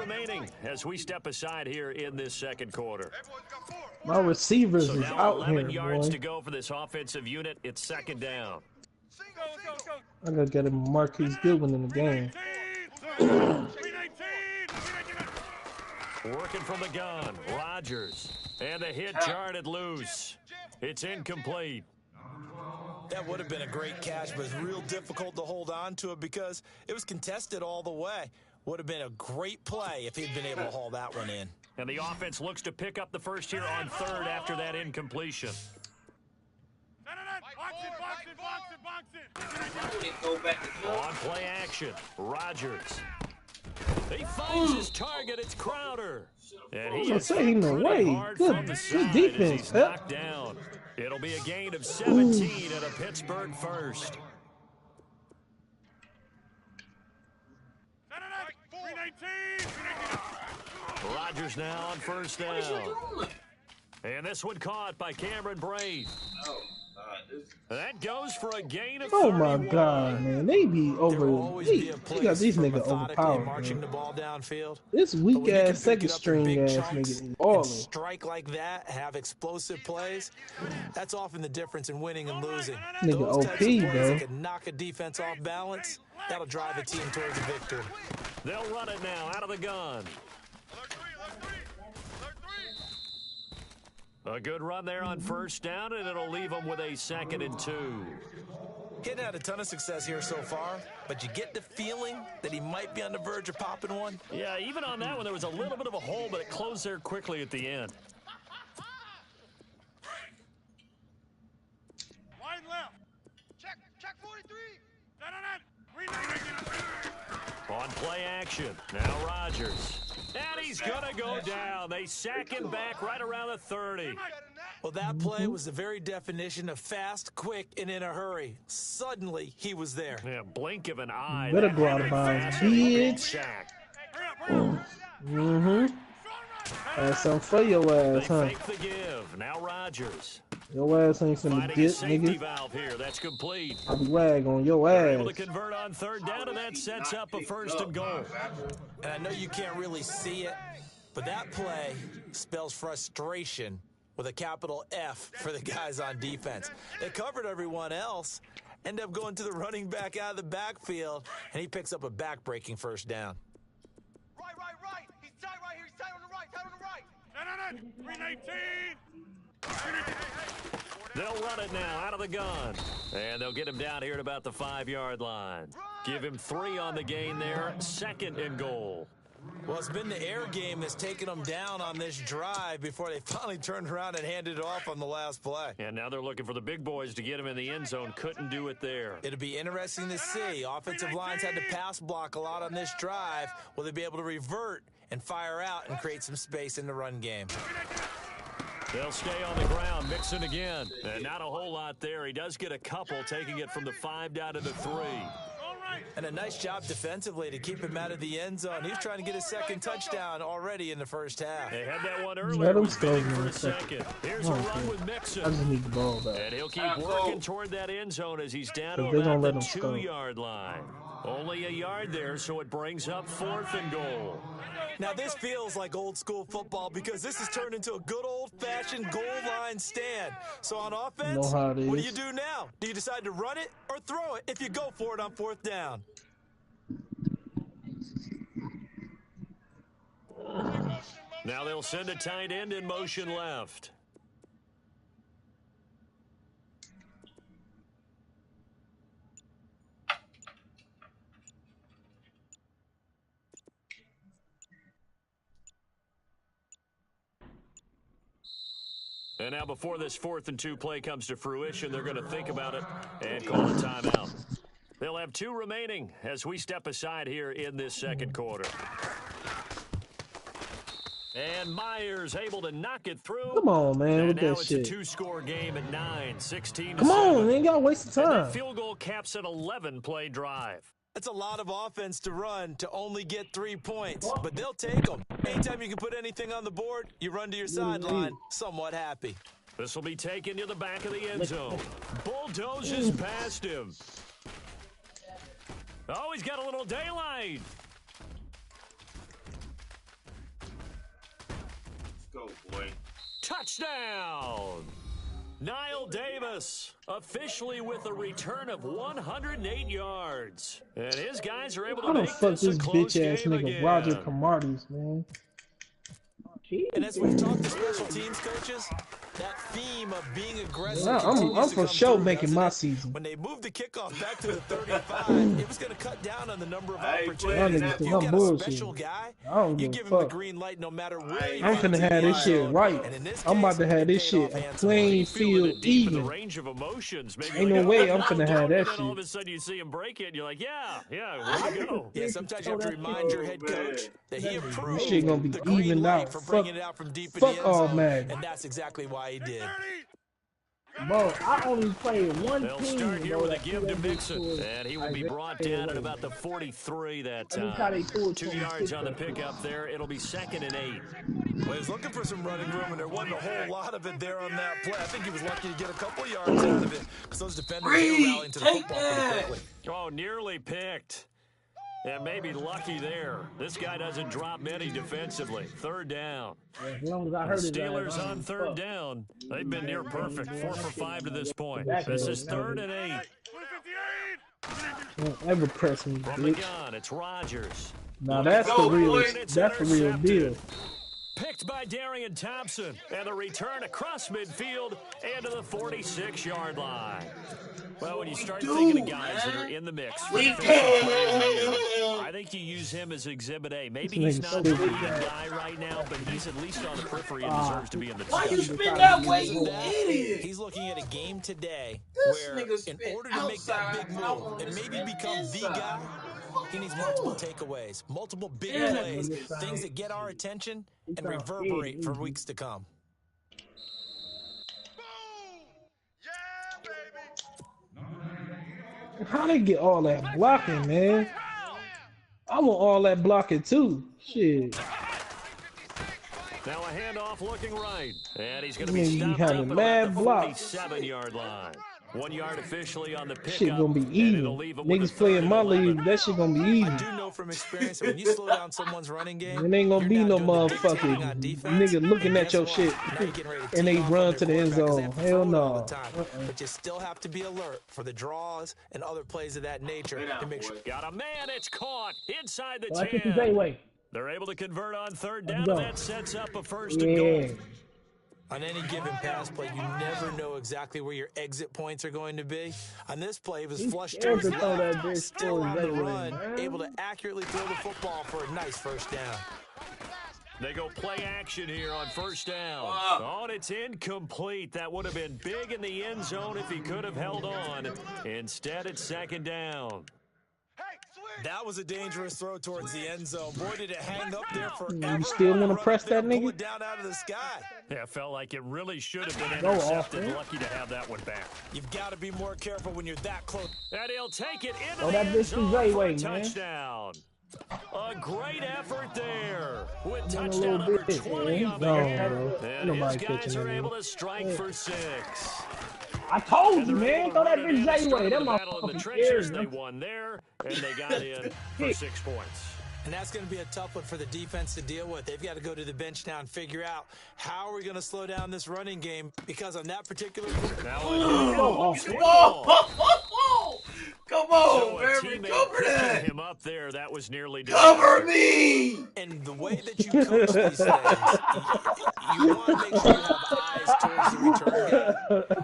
remaining as we step aside here in this second quarter. My receivers So is now out 11 here, yards boy. to go for this offensive unit. It's second down. I gotta get him Marquise Goodwin in the game. Working from the gun, Rodgers. And the hit jarred loose. It's incomplete. That would have been a great catch, but it's real difficult to hold on to it because it was contested all the way. Would have been a great play if he'd been able to haul that one in. And the offense looks to pick up the first here on third after that incompletion. On play action, Rodgers. He finds his target. It's Crowder. And he is in the way. Good defense. He's knocked down. It'll be a gain of 17 and a Pittsburgh first. Rodgers now on first down. And this one caught by Cameron Brate. That goes for a gain of 31. Oh my God, man! They be over. They got these niggas overpowered. Marching the ball downfield. This weak ass second string ass nigga. All strike like that, have explosive plays. That's often the difference in winning and losing. Nigga Those OP, types of plays bro. that can knock a defense off balance. That'll drive a team towards a victory. They'll run it now out of the gun. A good run there on first down, and it'll leave them with a 2nd and 2. He hadn't had a ton of success here so far, but you get the feeling that he might be on the verge of popping one. Yeah, even on that one, there was a little bit of a hole, but it closed there quickly at the end. Wide left. Check 43. On play action, now Rodgers. And he's going to go down. They sack him back right around the 30. Well, that play was the very definition of fast, quick, and in a hurry. Suddenly, he was there. Yeah, blink of an eye. Better go out of bounds, bitch. That's something for your ass, huh? They fake the give. Now Rodgers. Your ass ain't finna Finding get, a safety nigga. valve here. That's complete. I'll be rag on your They're able to ass. convert on third down, and that sets up a 1st and goal. And I know you can't really see it, but that play spells frustration with a capital F for the guys on defense. They covered everyone else, end up going to the running back out of the backfield, and he picks up a back-breaking first down. Right. He's tight right here. He's tight on the right. 319. They'll run it now out of the gun. And they'll get him down here at about the 5-yard line. Give him 3 on the gain there. 2nd and goal. Well, it's been the air game that's taken them down on this drive before they finally turned around and handed it off on the last play. And now they're looking for the big boys to get him in the end zone. Couldn't do it there. It'll be interesting to see. Offensive lines had to pass block a lot on this drive. Will they be able to revert and fire out and create some space in the run game? They'll stay on the ground, mixing again. And not a whole lot there. He does get a couple, taking it from the 5 down to the 3. And a nice job defensively to keep him out of the end zone. He's trying to get his 2nd touchdown already in the first half. They had that one earlier. Let him Was go bidding for in a a second. Here's a run with Mixon. I just need the ball back. And he'll keep working toward that end zone as he's down to They gonna about let the him score. 2-yard line. Only a yard there, so it brings up 4th and goal. Now, this feels like old school football because this has turned into a good old-fashioned goal line stand. So on offense, Know how it what do is. you do now? Do you decide to run it or throw it if you go for it on 4th down? Now they'll send a tight end in motion left. And now before this 4th and 2 play comes to fruition, they're going to think about it and call a timeout. They'll have 2 remaining as we step aside here in this second quarter. And Myers able to knock it through. Come on, man, and with now that it's shit. a 2-score game at 9, 16 Come to 7. on, man, y'all wasting And time. that field goal caps an 11-play drive. That's a lot of offense to run to only get 3 points, but they'll take them. Anytime you can put anything on the board, you run to your sideline, somewhat happy. This will be taken to the back of the end zone. Bulldozes past him. Oh, he's got a little daylight. go, boy. Touchdown! Niall Davis officially with a return of 108 yards. And his guys are able to How the make fuck this a this close bitch ass game nigga again. Roger Camardas, man? And as we've talked to special teams coaches, that theme of being aggressive Yeah, continues I'm to for come sure through, making doesn't my it? season. When they moved the kickoff back to the 35, it was going to cut down on the number of Y'all opportunities. niggas If think you I'm got a bullshit. special guy, I don't you give give a him the fuck. green light no matter where he I'm finds finna the have end this shit zone. right. And in this I'm about case, to have it this paid shit off a handsomely. plain Feeling field it deep in the even. range of emotions. Maybe Ain't like, no way oh, I'm finna do have it, that and then all of shit. a sudden you see him break it, and you're like, yeah, way to go. Yeah, sometimes you have to remind your head coach that he This approved shit gonna be the green evened light out. for Fuck, bringing it out from deep in the fuck end all zone, Madden. and that's exactly why he did. Bro, I only played one They'll team, start here bro, with a that give threw to that bitch Mixon, towards and he will be Isaiah brought down at Way. about the 43 that That's just how they time. threw it 2 to him. yards on the pickup there. It'll be 2nd and 8. Well, he was looking for some running room, and there wasn't a whole lot of it there on that play. I think he was lucky to get a couple yards out of it because those defenders were rallying to the football pretty quickly. Oh, nearly picked. And maybe lucky there. This guy doesn't drop many defensively. 3rd down. As long as I The heard his Steelers ass, on 3rd down. They've been near perfect. 4 for 5 to this point. This is 3rd and 8. don't ever press me, From the bitch. gun, it's Rodgers. Now that's the real, that's the real deal. Picked by Darian Thompson. And the return across midfield and to the 46-yard line. Well, when you start thinking of guys that are in the mix for defensive player of the year, I think you use him as Exhibit A. Maybe he's not the leading guy right now, but he's at least on the periphery and deserves to be in the Why team. you spin that way, you idiot? He's looking at a game today This where, nigga in spit order to make that outside, big out move on and the maybe spit become the inside. guy, he needs multiple takeaways, multiple big plays, things that get our attention and reverberate for weeks to come. How they get all that blocking, man? I want all that blocking too. Shit. Now a handoff looking right. And he's going to Man, be you stopped up having at mad about the blocks. 47-yard line. 1 yard officially on the pickup. Shit gonna be and even. it'll leave him with a Niggas playing 3rd my and 11. league, that shit gonna be I even. do know from experience that when you slow down someone's running game, It ain't gonna you're be now no doing the dictating motherfucking on defense, nigga looking and at guess your what? shit Now you're getting ready to and tee they off run on to their the end quarterback 'cause they zone. have to Hell throw it all no. the time. But you still have to be alert for the draws and other plays of that nature to make sure. Got a man, it's caught inside the Well, I think it's 10. A-way. They're able to convert on 3rd down, Let's go. and that sets up a 1st and goal. Yeah. On any given pass play, you never know exactly where your exit points are going to be. On this play, he was flushed to his scared to throw that left, bitch still on towards the that way, run, man. able to accurately throw the football for a nice 1st down. They go play action here on 1st down. Oh, and it's incomplete. That would have been big in the end zone if he could have held on. Instead, it's 2nd down. That was a dangerous throw towards the end zone. Boy, did it hang up there forever. You still want to press that Pull nigga? it down out of the sky. Yeah, felt like it really should have been Go intercepted. off, man. Lucky to have that one back. You've got to be more careful when you're that close. And he'll take it into Oh, the that end bitch zone is for a A-way, man. touchdown. A great effort there with a touchdown little number bit, 20 man. on the No, year. bro. And Ain't nobody his guys catching are that, able man. to strike for 6. I told And you, they're able man. to Throw that run it in bitch and A-way. start That the battle in the motherfucker trenches. scared. They won there, and they got in for 6 points. And that's going to be a tough one for the defense to deal with. They've got to go to the bench now and figure out how are we going to slow down this running game, because on that particular Now Whoa! Come so on, a baby, teammate cover picking that! him up there. That was nearly Cover disaster. me! and the way that you coach these things, you want to make sure you have eyes towards the return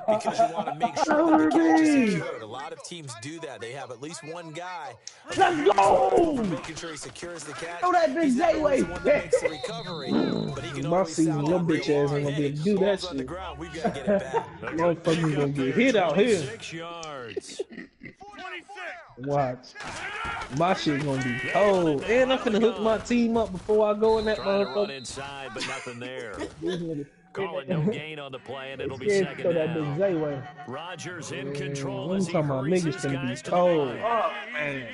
guy, because you want to make sure that the catch is secured. A lot of teams do that. They have at least one guy Let's go! making sure he secures the catch. Throw that bitch He's not that always way. the one that makes the recovery, but he can My always season, sound your out the bitch ass ain't alarm. gonna be Hey, able to do that ball's on the shit. ground. We've got to get it back. Motherfuckers gonna get hit out here. 6 yards. Watch. My shit gonna be cold. And I'm finna hook my team up before I go in that Trying to run motherfucker. inside, but nothing there. These niggas Call it no gain on the play, and it'll be scared to 2nd throw that bitch down. A-way. Rodgers in control I'm as he talking about hurries niggas his finna be guys to the cold. line. Oh, man.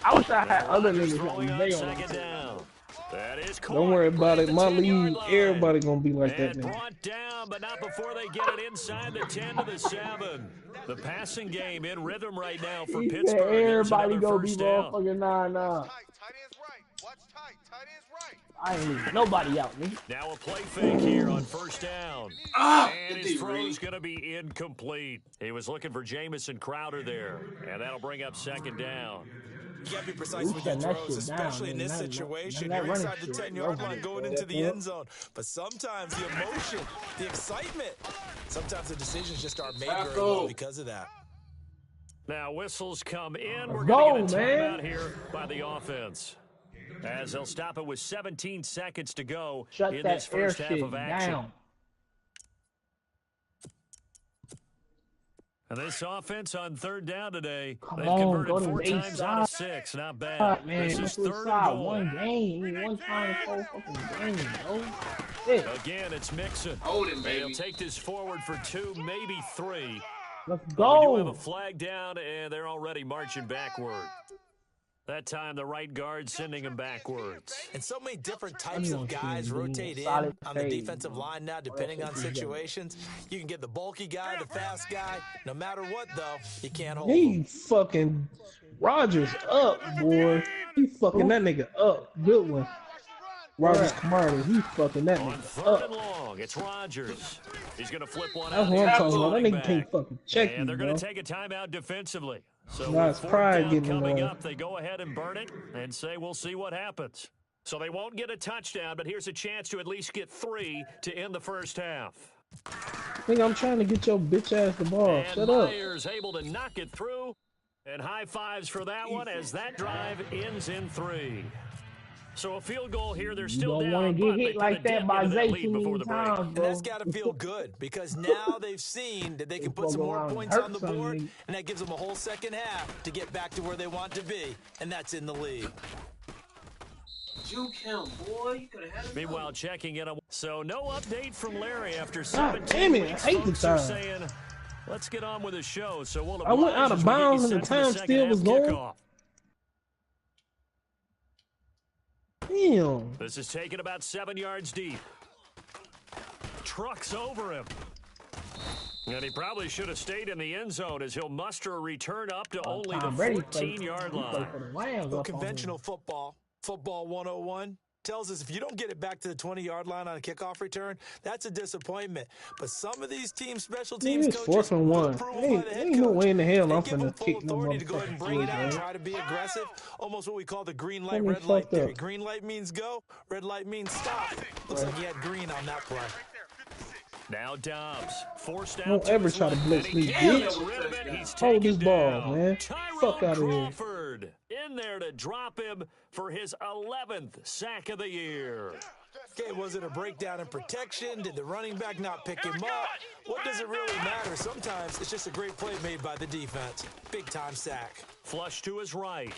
I wish I had other Rodgers niggas throwing like on they 2nd on. down. That is Don't worry about it. My league, everybody gonna be like that And nigga. brought down, but not before they get it inside the 10 to the 7. The passing game in rhythm right now for He said Pittsburgh. There's everybody another gonna be 1st down. motherfucking 9-9. Tight ends right. Watch tight. Tight ends right. I ain't leaving nobody out, nigga. Now a play fake here on first down. And his throw's going to be incomplete. He was looking for Jamison Crowder there, and that'll bring up second down. You got to be precise with your throws, especially in this situation. You're inside the 10-yard line going into the end zone. But sometimes the emotion, the excitement, sometimes the decisions just aren't made very well because of that. Now whistles come in. We're going to get a timeout here by the offense, as they'll stop it with 17 seconds to go in this first half of action. And this offense on third down today, they've converted 4 times out of 6. Not bad. Man, this is third and goal. One game, one time, fucking game, bro. Again, it's Mixon. They'll take this forward for 2, maybe 3. Let's go. We do have a flag down, and they're already marching backward. That time, the right guard sending him backwards. And so many different types of guys rotate in on the defensive line now, depending on situations. You can get the bulky guy, the fast guy. No matter what, though, you can't hold him. He fucking Rodgers up, boy. He fucking that nigga up. Good one. Rodgers Kamara, he fucking that nigga up. On third and long, it's Rodgers. He's going to flip one out. That's what I'm talking about. That nigga can't fucking check you, and they're going bro. to take a timeout defensively. So nice with pride getting coming up, they go ahead and burn it and say, we'll see what happens. So they won't get a touchdown, but here's a chance to at least get 3 to end the first half. Nigga, I'm trying to get your bitch ass the ball. And Shut up. Myers able to knock it through. And high fives for that one as that drive ends in 3. So a field goal here, they're still down. You don't want to get hit like that by Zay too many times, and that's got to feel good because now they've seen that they can put some more points on the board, and that gives them a whole second half to get back to where they want to be, and that's in the lead. Juke him, boy. You could have had him. Meanwhile, checking in. So no update from Larry after God 17 damn it, weeks. I hate the Folks are time. saying, let's get on with the show. So we'll I went out of bounds and the time still was going. Kickoff. Damn. This is taken about 7 yards deep. Trucks over him. And he probably should have stayed in the end zone as he'll muster a return up to only the 14-yard line. Well, conventional football 101, tells us if you don't get it back to the 20-yard line on a kickoff return, that's a disappointment. But some of these team special teams coaches, 4th and 1. Ain't no way in the hell I'm finna kick no authority to go ahead and bring it out and try to be aggressive. Almost what we call the green light, red light theory. Green light means go, red light means stop. Looks like he had green on that play. Now Dobbs forced out. Don't ever try to blitz me, bitch. Hold this ball, man. Fuck out of here. In there to drop him for his 11th sack of the year. Okay, was it a breakdown in protection? Did the running back not pick him up? What does it really matter? Sometimes it's just a great play made by the defense. Big-time sack. Flush to his right.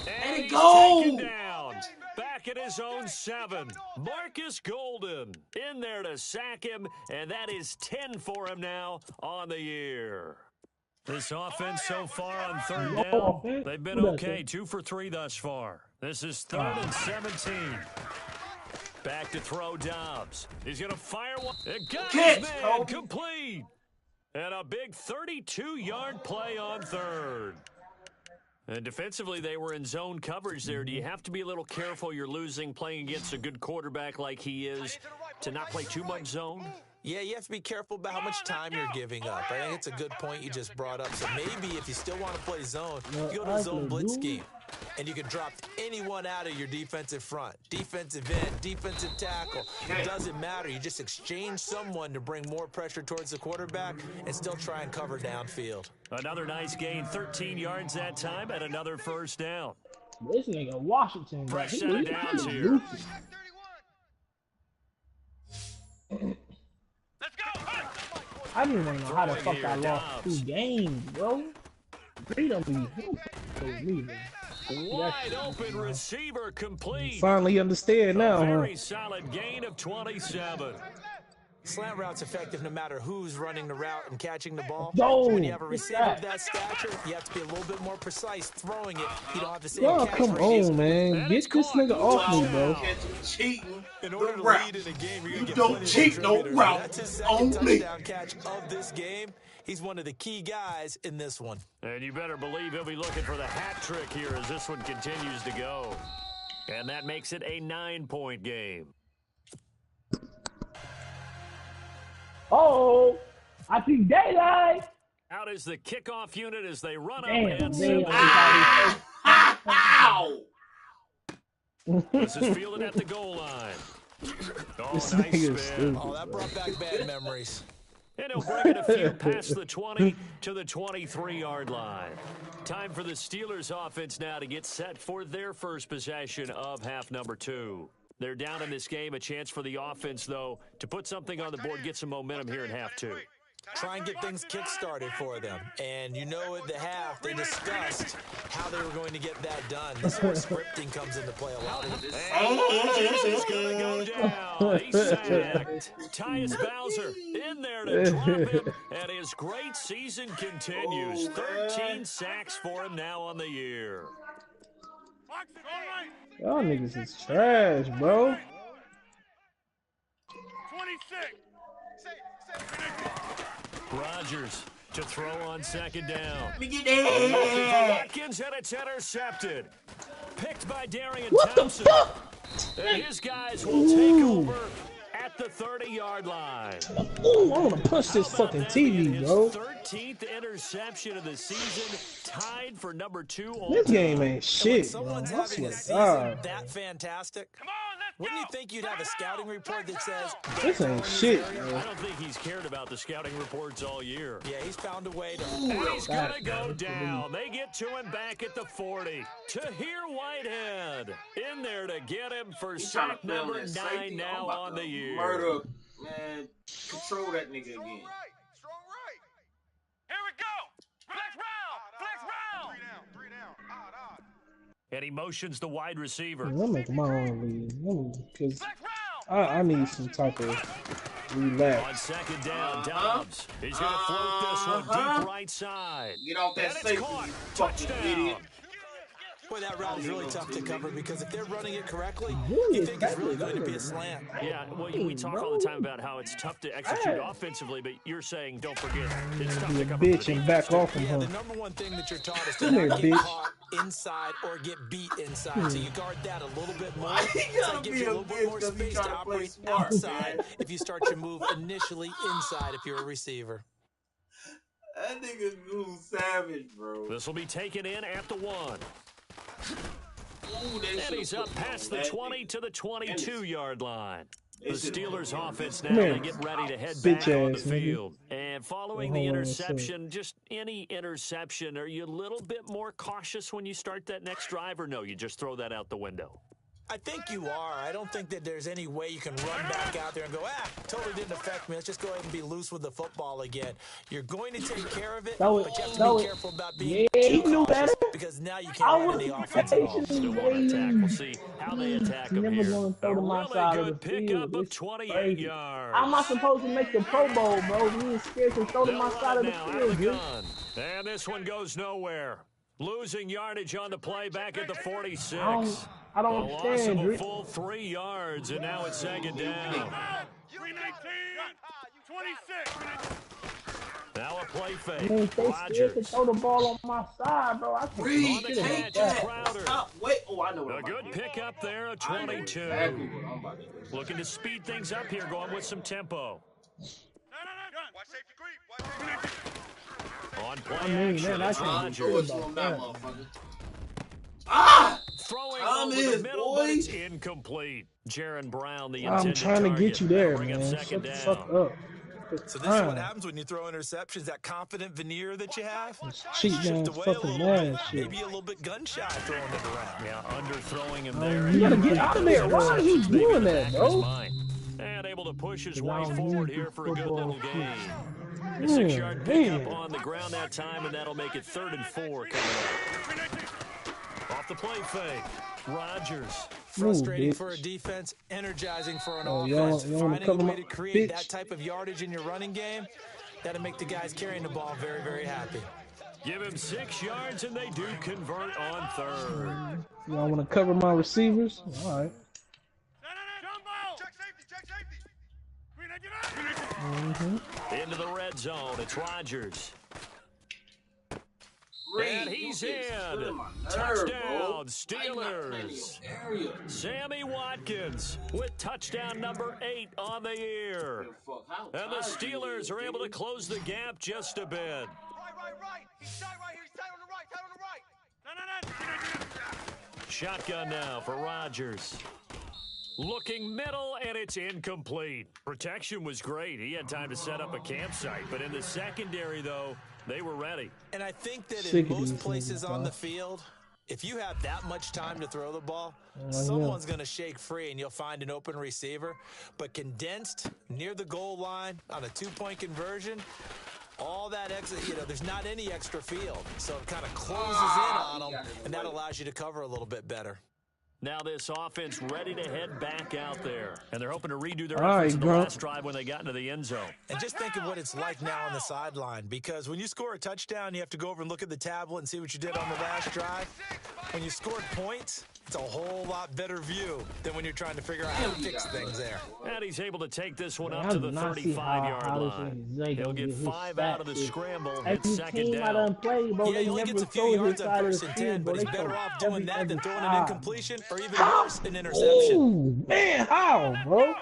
And he's taken down. Back at his own 7. Marcus Golden in there to sack him, and that is 10 for him now on the year. This offense so far on third down, they've been okay. 2 for 3 thus far. This is 3rd and 17. Back to throw Dobbs. He's going to fire one. It got his man complete. And a big 32-yard play on 3rd. And defensively, they were in zone coverage there. Do you have to be a little careful? You're losing playing against a good quarterback like he is to not play too much zone? Yeah, you have to be careful about how much time you're giving up. I think it's a good point you just brought up. So maybe if you still want to play zone, you go to a zone blitz scheme. And you can drop anyone out of your defensive front. Defensive end, defensive tackle. It doesn't matter. You just exchange someone to bring more pressure towards the quarterback and still try and cover downfield. Another nice gain, 13 yards that time, and another first down. This nigga Washington. Fresh set of downs here. I didn't even know how the fuck I lost 2 games, bro. Wide open receiver complete. Finally understand now, Very solid gain of 27. Slant route's effective no matter who's running the route and catching the ball. Yo, when you have a receiver of that stature, you have to be a little bit more precise throwing it. You don't have to say y'all come on, man. Get this nigga off me, bro. Cheating. In order to lead in a game, you're you don't cheat no route. That's his second touchdown catch of this game. He's one of the key guys in this one. And you better believe he'll be looking for the hat trick here as this one continues to go. And that makes it a 9-point game. Oh, I see daylight. Out is the kickoff unit as they run up Damn, and man. Ow! This is fielded at the goal line. Oh, This nice nigga is spin. stupid. Oh, that brought back bad memories. And he'll bring it a few past the 20 to the 23-yard line. Time for the Steelers offense now to get set for their first possession of half number 2. They're down in this game. A chance for the offense, though, to put something on the board, get some momentum here in half 2. Try and get things kick-started for them. And you know at the half, they discussed how they were going to get that done. This is where scripting comes into play a lot. He's going to go down. He's sacked. Tyus Bowser in there to drop him, and his great season continues. 13 sacks for him now on the year. Y'all niggas is trash, bro. 26. Rodgers to throw on second down. Let me get that. Watkins, and it's intercepted. Picked by Darian What the Thompson. fuck? And his guys will take over at the 30-yard line. Ooh, I want to punch this fucking TV, bro. His 13th interception of the season, tied for number 2 all This time. game ain't shit, bro. Someone's I having a swear to season God. that fantastic. Come on, let's Wouldn't you go. think you'd have a scouting report that says This ain't shit, I bro. don't think he's cared about the scouting reports all year. yeah, he's found a way to And he's going to God, go down. They get to him back at the 40. Tahir Whitehead in there to get him for He's trying to sack play on number that 9 safety. I'm now about on to the year. Murder, man. Control that nigga Strong again. right. Strong right. Here we go. Flex round. Flex round. 3 down. Odd. And he motions the wide receiver. Let me make my own lead. Because Flex round. I need some type of On relax. second down, Dobbs. He's going to float this one deep right side. Get off that And it's safety, caught. you fucking Touchdown. idiot. Boy, that route is really tough to cover because if they're running it correctly, Really you think it's really effective. going to be a slant. Yeah, well, we talk all the time about how it's tough to execute offensively, but you're saying, don't forget, it's tough Be to a cover. bitch and back off from Yeah, the her. number one thing that you're taught is to Come here, not get bitch. caught inside or get beat inside. So you guard that a little bit more. Why you So gotta it gives be you a a little bit bitch more 'cause you space trying to to play operate smart, outside man? if you start your move initially inside if you're a receiver. That nigga Goose savage, bro. This will be taken in at the 1. Ooh, they And should've he's up put past the that 20 nigga. to the 22-yard line. They The should've Steelers put him offense in. now, Come they here. get ready to head Bitch back on the ass nigga. field. And following the Hold on a second. interception, just any interception, are you a little bit more cautious when you start that next drive, or no, you just throw that out the window? I think you are. I don't think that there's any way you can run back out there and go, totally didn't affect me. Let's just go ahead and be loose with the football again. You're going to take care of it, That was- but you have to that be was- careful about being Yeah, he too knew cautious better. because now you I can't run was any offense at all. Still want to attack. We'll see how they attack him Never here. gonna throw A to my really side of good the field. pickup of It's 28 crazy. yards. How am I supposed to make the Pro Bowl, bro? You ain't scared to throw to They'll my run side it of the now out field, of the dude. gun. And this one goes nowhere. Losing yardage on the play back at the 46. I don't A loss of understand, a Drake. full 3 yards, and now it's second down. 319. 26. Now a play I fake. mean, if they scared to Rodgers. throw the ball on my side, bro. I can't Reed, On the shit about catch is that. Crowder. Stop. Wait. Oh, I know what A I'm about good to do. pickup there, a I know 22. exactly what I'm about to do. Looking to speed things up here, going with some tempo. Watch safety creep. Watch safety. On play I mean, action, man, I it's can't Throw it Rodgers. to him now, that. motherfucker. Ah! Throwing Time over is, the middle, but boy. it's incomplete. Jaron Brown, the I'm intended trying to target. get you there, Bring up man. second Shut the down. fuck up. So this is what happens when you throw interceptions, that confident veneer that you have. Cheat Shift man, away a fucking little mad bit, shit. maybe a little bit gun shy throwing it around. Yeah, underthrowing him there. You gotta get out of there. Why are you Maybe doing in the that, back of his bro? mind. And able to push his I way don't forward need here this for a good football little shit. gain. A Yeah, 6-yard pickup man. on the ground that time, and that'll make it 3rd and 4 coming up. Off the play fake, Rodgers. Frustrating bitch. for a defense, energizing for an Oh, offense. y'all wanna Finding a cover way my to create bitch? that type of yardage in your running game, that'll make the guys carrying the ball very, very happy. Give him 6 yards, and they do convert on 3rd. Y'all want to cover my receivers? All right. Jumbo. Check safety. 319. Mm-hmm. Into the red zone, it's Rodgers. And he's in. Touchdown, Steelers. Sammy Watkins with touchdown number 8 on the year. And the Steelers are able to close the gap just a bit. Right. He's tight right here. He's tight on the right. Tight on the right. No. Shotgun now for Rodgers. Looking middle, and it's incomplete. Protection was great. He had time to set up a campsite. But in the secondary, though, they were ready. And I think that in most places on the field, if you have that much time to throw the ball, someone's going to shake free and you'll find an open receiver. But condensed near the goal line on a 2-point conversion, all that extra, there's not any extra field. So it kind of closes in on them, and that allows you to cover a little bit better. Now this offense ready to head back out there. And they're hoping to redo their efforts in the last drive when they got into the end zone. And just think of what it's like now on the sideline, because when you score a touchdown, you have to go over and look at the tablet and see what you did on the last drive. When you scored points, it's a whole lot better view than when you're trying to figure out how to fix things there. And he's able to take this one up to the 35-yard line. He'll get 5 out of the scramble at second down. Yeah, he only gets a few yards on first and 10, but he's better off doing that than throwing an incompletion or even worse, an interception. Ooh, man, how, bro?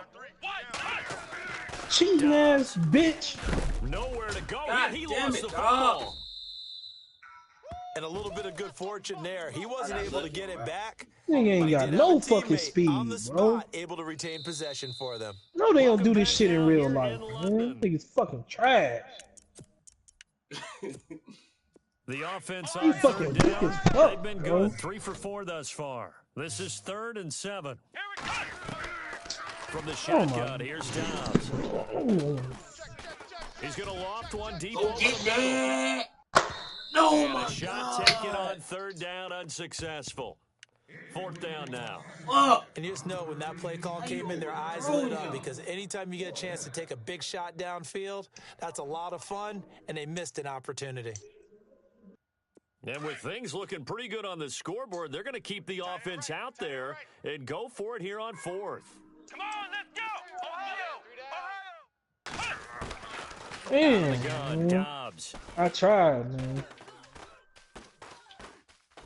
Cheating ass bitch. Nowhere to go. God, he lost the football. And a little bit of good fortune there. He wasn't able to get it back. They ain't got no fucking speed, on the spot, bro. Able to retain possession for them. No, they don't do this shit in real life, man. Niggas fucking trash. The offense on third down, they've been good. 3 for 4 thus far. This is 3rd and 7. From the shotgun, here's Dobbs. He's going to loft one deep over the middle. No, and a shot taken on 3rd down, unsuccessful. 4th down now. And you just know when that play call came in, their eyes lit up, because anytime you get a chance to take a big shot downfield, that's a lot of fun, and they missed an opportunity. And with things looking pretty good on the scoreboard, they're going to keep the offense out there and go for it here on 4th. Come on, let's go! Damn, Dobbs. I tried, man.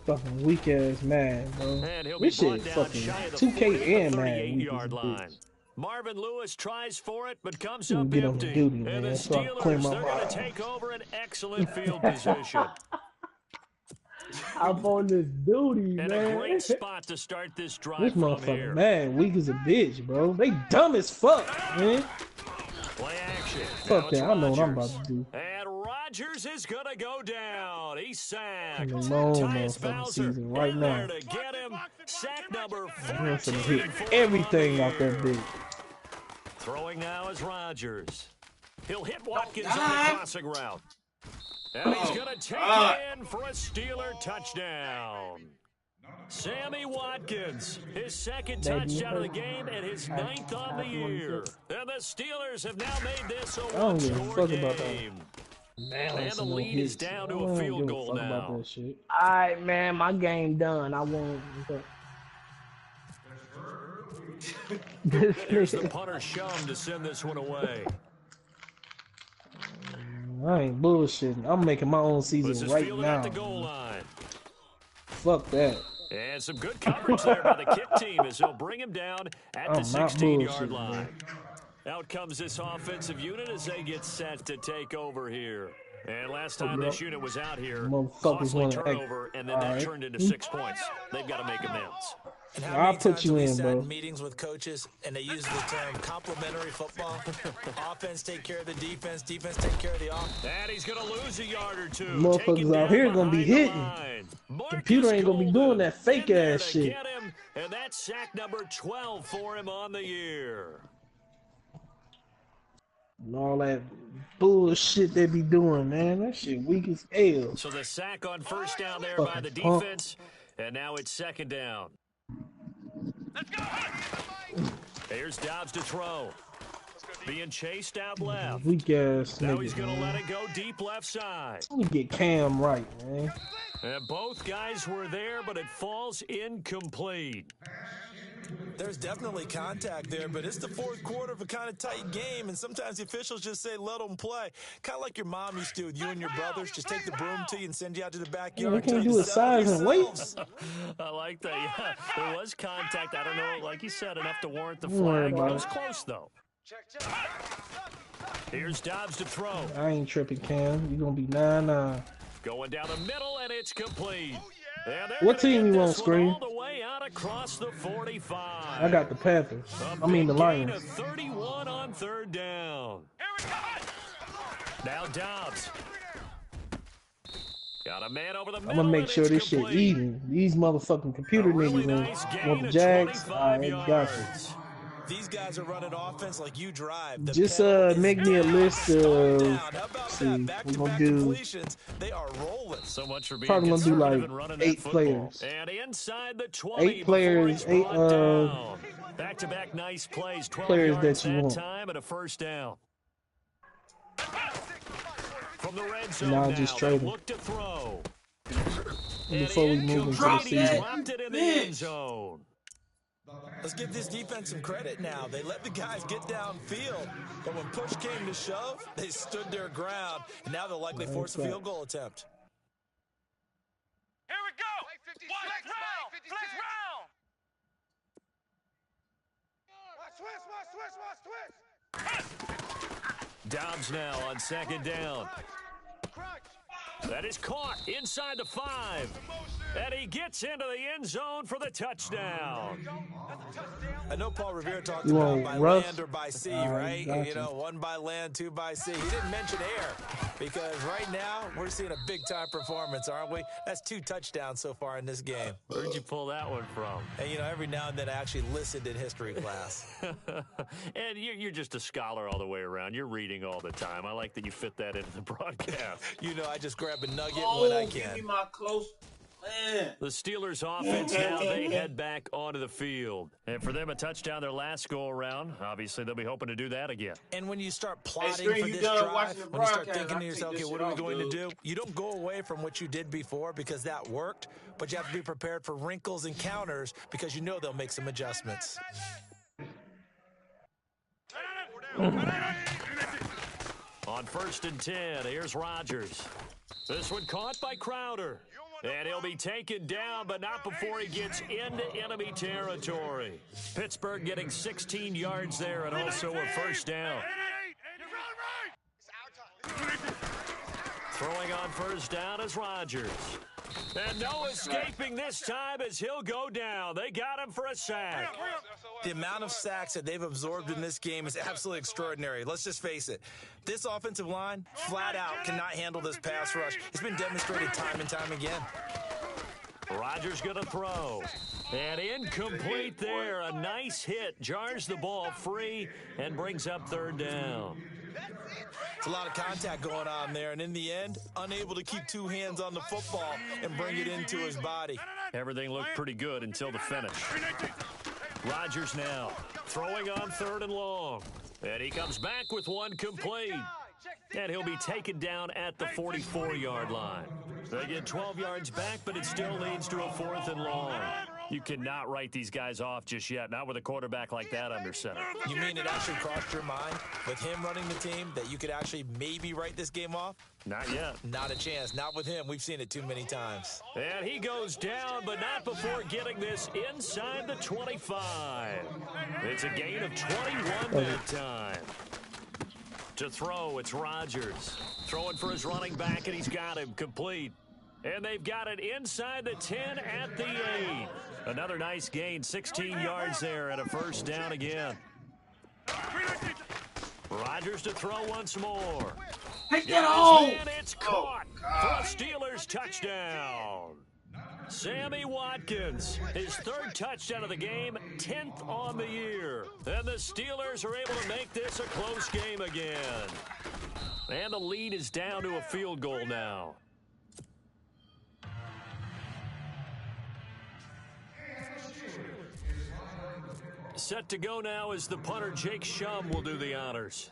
Fucking weak ass man, bro. This shit fucking 2K and man. Yard line. Marvin Lewis tries for it, but comes up get on empty. duty, and man. the Steelers, they're going to take over an excellent field position. I'm on this duty, and man. A great spot to start this drive. This from motherfucker, here. man, weak as a bitch, bro. They dumb as fuck, man. Play action. Fuck that. I know what I'm about to do. And Rodgers is going to go down. He's sacked. I'm in my own motherfucking season right now. To get him. Sack number 14. I'm gonna hit everything out that bitch. Throwing now is Rodgers. He'll hit Watkins on the crossing route. And he's going to take it in for a Steeler touchdown. Sammy Watkins, his 2nd touchdown of the game and his 9th on the year. And the Steelers have now made this a one-score game. And the lead is down to a field goal now. Alright, man, my game done. I won. Here's the punter Shum to send this one away. I ain't bullshitting. I'm making my own season right now. At the goal line. Fuck that. And some good coverage there by the kick team as he'll bring him down at the 16-yard line. Man. Out comes this offensive unit as they get set to take over here. And last time this unit was out here, costly turnover, and then that turned into 6 points. They've got to make amends. And I'll put you in, bro. Meetings with coaches, and they use the term complementary football. Offense take care of the defense, defense take care of the offense. And he's going to lose a yard or two. Motherfuckers out here going to be hitting. Computer ain't going to be doing that fake ass shit. And that's sack number 12 for him on the year. And all that bullshit they be doing, man. That shit weak as hell. So the sack on 1st down there by the defense, and now it's 2nd down. Let's go! Here's Dobbs to throw. Being chased out left. Weak ass Now nigga, he's going to let it go deep left side. Let me get Cam right, man. And both guys were there, but it falls incomplete. There's definitely contact there, but it's the fourth quarter of a kind of tight game, and sometimes the officials just say, let them play. Kind of like your mom used to with you and your brothers. Just take the broom to you and send you out to the backyard. They can't do a size and weight. I like that. Yeah, there was contact. I don't know, like you said, enough to warrant the Don't worry flag. about It was it. close, though. Here's Dobbs to throw. I ain't tripping, Cam. You gonna be 9-9. Going down the middle, and it's complete. And What team you want, Screen? Screen? All the way out across the 45. I got the Panthers. A I mean the big gain Lions. of 31 on third down. Now Dobbs. Got a man over the middle. I'm gonna make sure this shit even. These motherfucking computer niggas want the Jags. Alright, got you. These guys are running offense like you drive. The Just make me a list of. See, we're gonna do. They are rolling. So much for being Probably gonna do like conservative and running 8 that football. players. And inside the 20 8 players, 8 back-to-back nice plays, 12 players yards that you want. time and a first down. From the red zone Nah, now, just they trade him. look to throw. Before we move into the season. Dropped it in the end zone. Let's give this defense some credit now. They let the guys get downfield, but when push came to shove, they stood their ground, and now they'll likely force a field goal attempt. Here we go. Flex round. Switch. Dobbs now on second down. That is caught inside the 5. And he gets into the end zone for the touchdown. I know Paul Revere talked You about want by Russ? land or by sea, I right? got You you. know, 1 by land, 2 by sea. He didn't mention air because right now we're seeing a big-time performance, aren't we? That's 2 touchdowns so far in this game. Where'd you pull that one from? And, you know, every now and then I actually listened in history class. And you're just a scholar all the way around. You're reading all the time. I like that you fit that into the broadcast. You know, I just grab a nugget Oh, when I give me can. my close man. The Steelers offense now, they head back onto the field. And for them, a touchdown their last go-around. Obviously, they'll be hoping to do that again. And when you start plotting Screen, for you this done drive, watching the when you start broadcast, thinking I to take yourself, this okay, what shit are we off, going to dude. do? You don't go away from what you did before because that worked, but you have to be prepared for wrinkles and counters because you know they'll make some adjustments. On 1st and 10, here's Rodgers. This one caught by Crowder. And he'll be taken down, but not before he gets into enemy territory. Pittsburgh getting 16 yards there and also a first down. Throwing on first down is Rodgers. And no escaping this time as he'll go down. They got him for a sack. The amount of sacks that they've absorbed in this game is absolutely extraordinary. Let's just face it. This offensive line, flat out, cannot handle this pass rush. It's been demonstrated time and time again. Rodgers going to throw. And incomplete there. A nice hit. Jars the ball free and brings up third down. It's a lot of contact going on there, and in the end, unable to keep 2 hands on the football and bring it into his body. Everything looked pretty good until the finish. Rodgers now throwing on 3rd and long. And he comes back with one complete. And he'll be taken down at the 44-yard line. They get 12 yards back, but it still leads to a 4th and long. You cannot write these guys off just yet, not with a quarterback like that under center. You mean it actually crossed your mind with him running the team that you could actually maybe write this game off? Not yet. Not a chance. Not with him. We've seen it too many times. And he goes down, but not before getting this inside the 25. It's a gain of 21 that time. To throw, it's Rodgers. Throwing for his running back, and he's got him complete. And they've got it inside the 10 at the 8. Another nice gain, 16 yards there and a first down again. Rodgers to throw once more. Take that off. And it's caught for a Steelers touchdown. Sammy Watkins, his 3rd touchdown of the game, 10th on the year. And the Steelers are able to make this a close game again. And the lead is down to a field goal now. Set to go now is the punter Jake Shum will do the honors.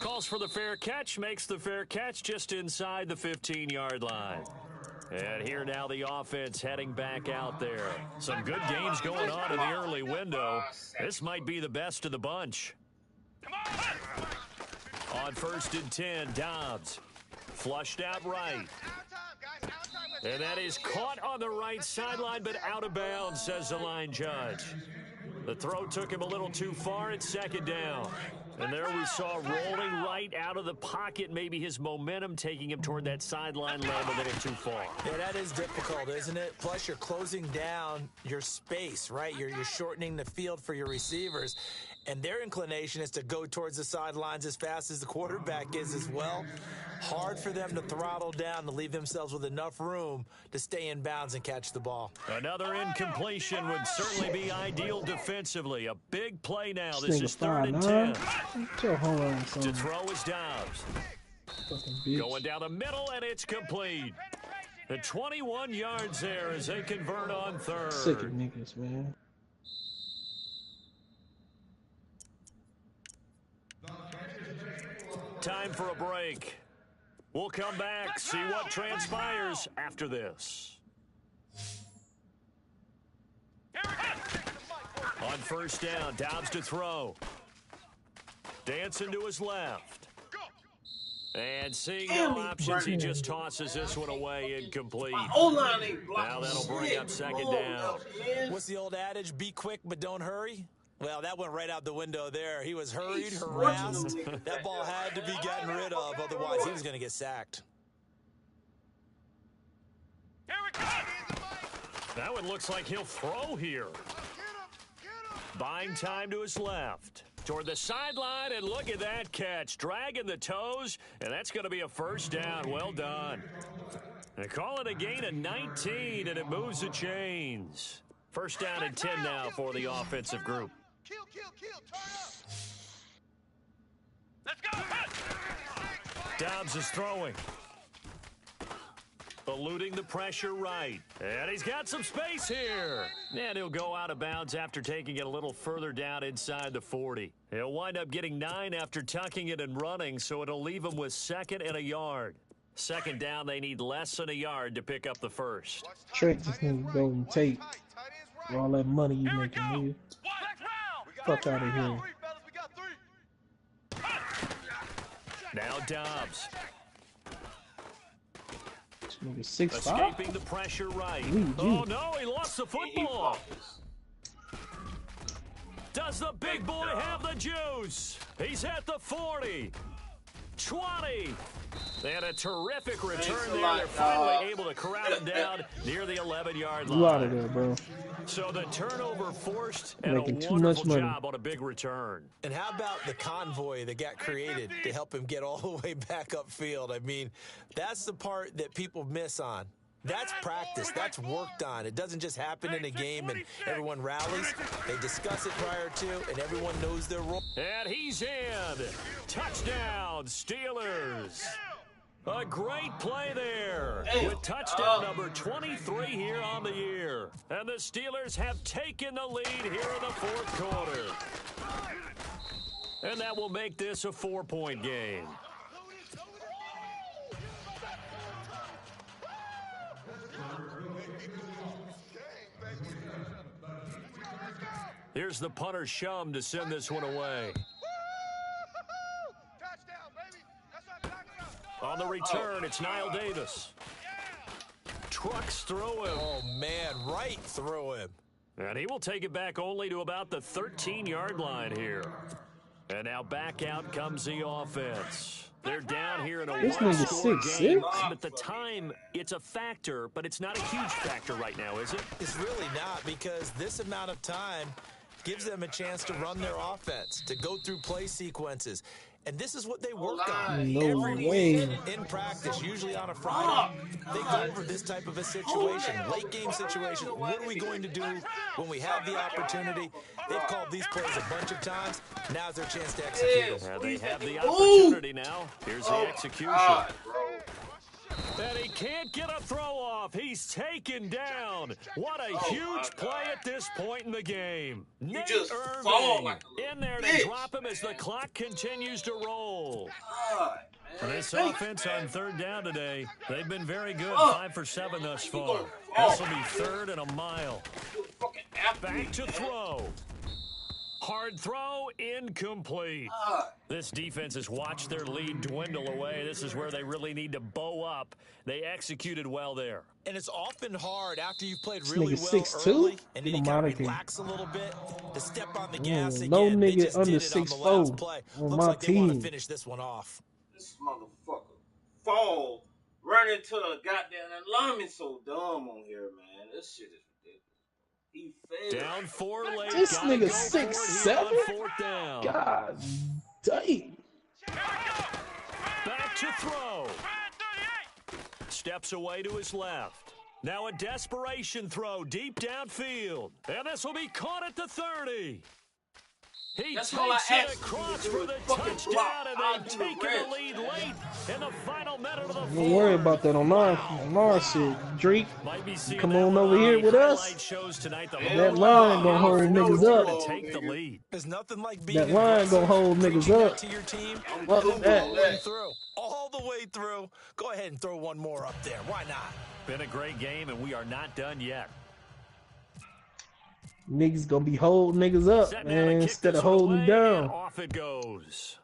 Calls for the fair catch, makes the fair catch just inside the 15-yard line. And here now the offense heading back out there. Some good games going on in the early window. This might be the best of the bunch. On 1st and 10, Dobbs. Flushed out right. And that is caught on the right sideline, but out of bounds, says the line judge. The throw took him a little too far at 2nd down. And there we saw rolling right out of the pocket, maybe his momentum taking him toward that sideline led him a little too far. Yeah, that is difficult, isn't it? Plus, you're closing down your space, right? You're shortening the field for your receivers. And their inclination is to go towards the sidelines as fast as the quarterback is as well. Hard for them to throttle down to leave themselves with enough room to stay in bounds and catch the ball. Another incompletion would certainly be ideal defensively. A big play now. This is 3rd and 10. To throw is Dobbs. Going down the middle, and it's complete. The 21 yards there as they convert on 3rd. Sick of niggas, man. Time for a break. We'll come back, see what transpires after this. On 1st down, Dobbs to throw. Dancing to his left. And seeing no options, he just tosses this one away incomplete. Now that'll bring up 2nd down. What's the old adage? Be quick, but don't hurry? Well, that went right out the window there. He was hurried, harassed. That ball had to be gotten rid of, otherwise he was going to get sacked. That one looks like he'll throw here. Buying time to his left. Toward the sideline, and look at that catch. Dragging the toes, and that's going to be a 1st down. Well done. They call it a gain of 19, and it moves the chains. 1st down and 10 now for the offensive group. Let's go. Dobbs is throwing. Eluding the pressure right. And he's got some space here. And he'll go out of bounds after taking it a little further down inside the 40. He'll wind up getting 9 after tucking it and running, so it'll leave him with 2nd and a yard. 2nd down, they need less than a yard to pick up the 1st. Trent just need to go and take all that money you making, nigga. Fuck out of here. Now Dobbs. Nigga 6'5". Escaping the pressure right. Oh no, he lost the football. Does the big boy have the juice? He's at the 40. 20. They had a terrific return there. They're finally able to corral him down near the 11-yard line. You out of there, bro. So the turnover forced and Making a too much wonderful money. job on a big return. And how about the convoy that got created to help him get all the way back upfield? I mean, that's the part that people miss on. That's practice. That's worked on. It doesn't just happen in a game and everyone rallies. They discuss it prior to, and everyone knows their role. And he's in. Touchdown, Steelers. A great play there with touchdown number 23 here on the year. And the Steelers have taken the lead here in the 4th quarter. And that will make this a 4-point game. Here's the punter Shum to send this one away. On the return, it's Niall Davis. Trucks through him. Oh, man, right through him. And he will take it back only to about the 13-yard line here. And now back out comes the offense. They're down here in a one-score game. But the time, it's a factor, but it's not a huge factor right now, is it? It's really not, because this amount of time gives them a chance to run their offense, to go through play sequences. And this is what they work on every week in practice, usually on a Friday. They go over this type of a situation, late game situation. What are we going to do when we have the opportunity? They've called these plays a bunch of times. Now's their chance to execute them. They have the opportunity now. Here's the execution. And he can't get a throw off. He's taken down. What a huge play at this point in the game. Nate Irving in there to drop him as the clock continues to roll. For this offense on third down today, they've been very good. 5 for 7 thus far. This will be third and a mile. Back to throw. Hard throw, incomplete. This defense has watched their lead dwindle away. This is where they really need to bow up. They executed well there. And it's often hard after you've played This really nigga well 6'2"? early and then you Get him kind outta of here. relax a little bit to step on the gas again. No They nigga just under did it on the 6'4" last play. on Looks my like they want to team. finish this one off. This motherfucker fall, run into the goddamn lineman so dumb on here, man. This shit is ridiculous. He failed. Down 4 late. This Gotta nigga go for it here 6'7"? on fourth down. God dang. Back to throw. Steps away to his left. Now a desperation throw deep downfield. And this will be caught at the 30. He That's takes all I it asked across him for to the do, fucking touchdown, block. and I'll they've do the taken the rest, lead man. late in the final minute of the fourth. Don't worry about that on our shit. Drake, Might be seeing come that on one over on here the with us. highlight shows tonight. The That line gonna hold niggas up. to take the lead. There's nothing like being That line gonna hold niggas reaching out up. to your team. Fuck All the that. way through. All the way through. Go ahead and throw one more up there. Why not? Been a great game, and we are not done yet. Niggas gonna be holding niggas up, Setting out to man, kick instead this of one holding away, down. and off it goes.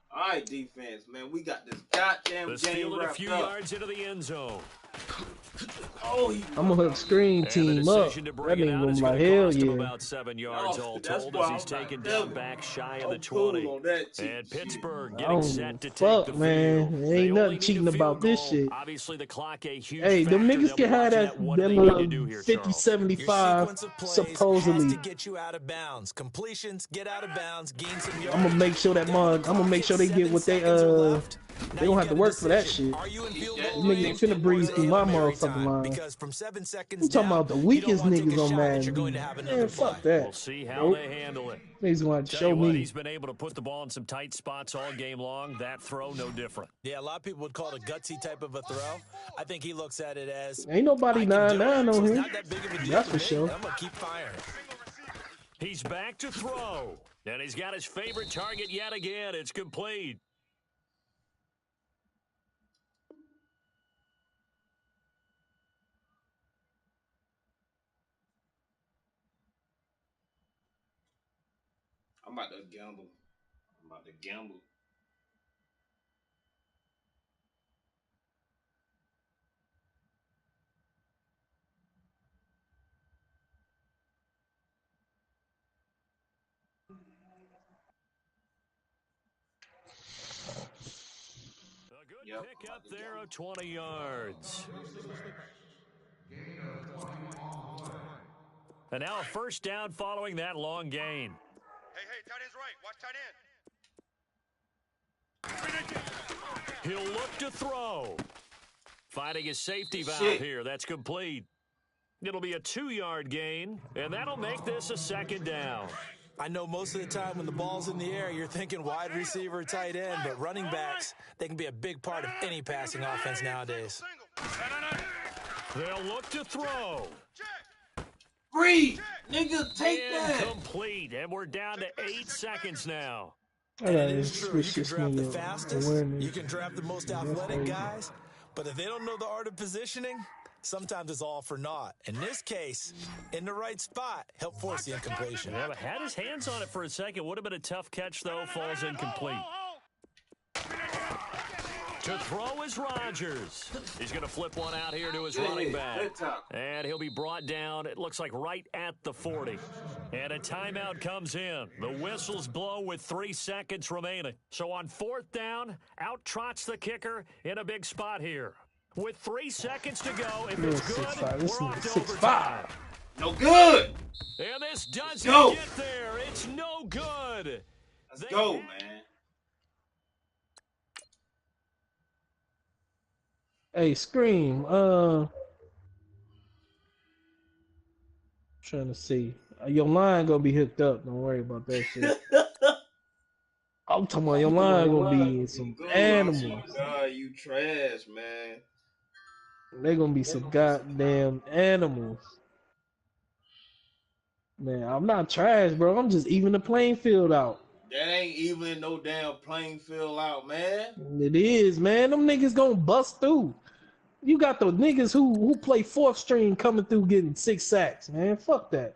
All right, defense, man. We got this goddamn This game fielded a wrapped few up. yards into the end zone. Oh, he I'm gonna hook screen And the team up. decision to That bring it nigga out gonna is be going like, to hell cost him yeah. about 7 yards all that's told why as I'm he's taken not down telling back shy of I'm the 20. cool on that cheating And shit. Pittsburgh I getting don't set to give a take fuck, the man. field. Ain't They nothing only need cheating a field about this goal. shit. Obviously, the clock a huge Hey, factor. them niggas They'll can be have watching that What do them they need to do here, 50, Charles? 75 Your sequence of plays has supposedly. to get you out of bounds. Completions, get out of bounds, gain some yards. I'm gonna make sure that I'm gonna make sure they get what they they don't have to work for that shit. Are you in field goal Them niggas range finna breeze or through my Hail Mary motherfucking time? line. Because from 7 seconds I'm talking down, about the you don't weakest want to take niggas a on shot that you're Madden. going to have another Man, play. fuck that. We'll see how Nope. they handle it. Niggas gonna have to Tell show you what, me. he's been able to put the ball in some tight spots all game long. That throw, no different. Yeah, a lot of people would call it a gutsy type of a throw. I think he looks at it as Ain't nobody I can do 9-9 it. on It's here. not that big of a deal That's to for me. sure. I'm gonna keep firing. He's back to throw. And he's got his favorite target yet again. It's complete. I'm about to gamble. I'm about to gamble. A good pick up there of 20 yards. And now a first down following that long gain. Hey, tight end's right. Watch tight end. He'll look to throw. Finding his safety valve Shit. here. That's complete. It'll be a 2-yard gain, and that'll make this a second down. I know most of the time when the ball's in the air, you're thinking wide receiver, tight end, but running backs, they can be a big part of any passing offense nowadays. They'll look to throw. Breathe, nigga, take that. Incomplete, and we're down to 8 seconds now. I And gotta it is true. switch You this can draft the nigga fastest, awareness. you can draft the most That's athletic crazy. guys, but if they don't know the art of positioning, sometimes it's all for naught. In this case, in the right spot, help force the incompletion. Yeah, but had his hands on it for a second. Would have been a tough catch, though. Falls incomplete. To throw is Rodgers. He's going to flip one out here to his running back. Good tackle. And he'll be brought down, it looks like right at the 40. And a timeout comes in. The whistles blow with 3 seconds remaining. So on fourth down, out trots the kicker in a big spot here. With 3 seconds to go, if it's good, 6'5". This we're off nigga to 6'5". overtime. No good. And this doesn't go. get there. It's no good. Let's go, man. Hey, Scream, trying to see. Your line gonna be hooked up. Don't worry about that shit. I'm talking about your line gonna be some animals. God, you trash, man. They gonna be some goddamn animals. Man, I'm not trash, bro. I'm just even the playing field out. That ain't even no damn playing field out, man. It is, man. Them niggas gonna bust through. You got the niggas who play fourth string coming through getting 6 sacks, man. Fuck that.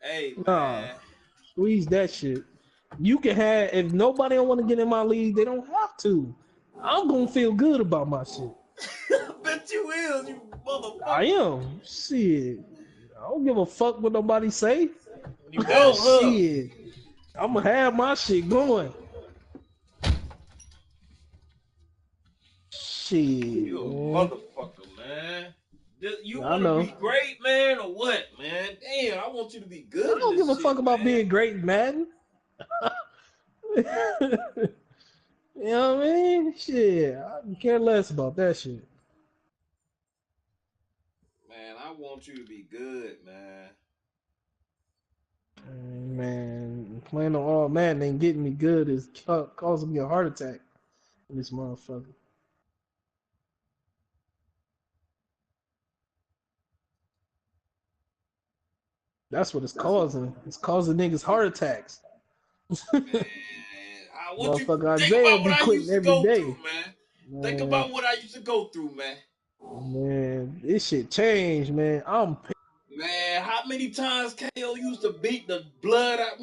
Hey, man. Nah, squeeze that shit. You can have, if nobody don't want to get in my league, they don't have to. I'm gonna feel good about my shit. I bet you is, you motherfucker. I am. Shit. I don't give a fuck what nobody say. You don't, huh? Shit. I'm gonna have my shit going. Shit. You a man. motherfucker, man. You I want know. to be great, man, or what, man? Damn, I want you to be good. I don't give a fuck about being great in Madden. You know what I mean? Shit. I care less about that shit. Man, I want you to be good, man. Man, playing on all Madden ain't getting me good. Is causing me a heart attack. This motherfucker. That's what it's causing. It's causing niggas heart attacks. Man, I want you Motherfucker to think Isaiah about what be I quitting used to every go day. through, man. Think about what I used to go through, man. Man, this shit changed, man. Man, how many times KO used to beat the blood out me?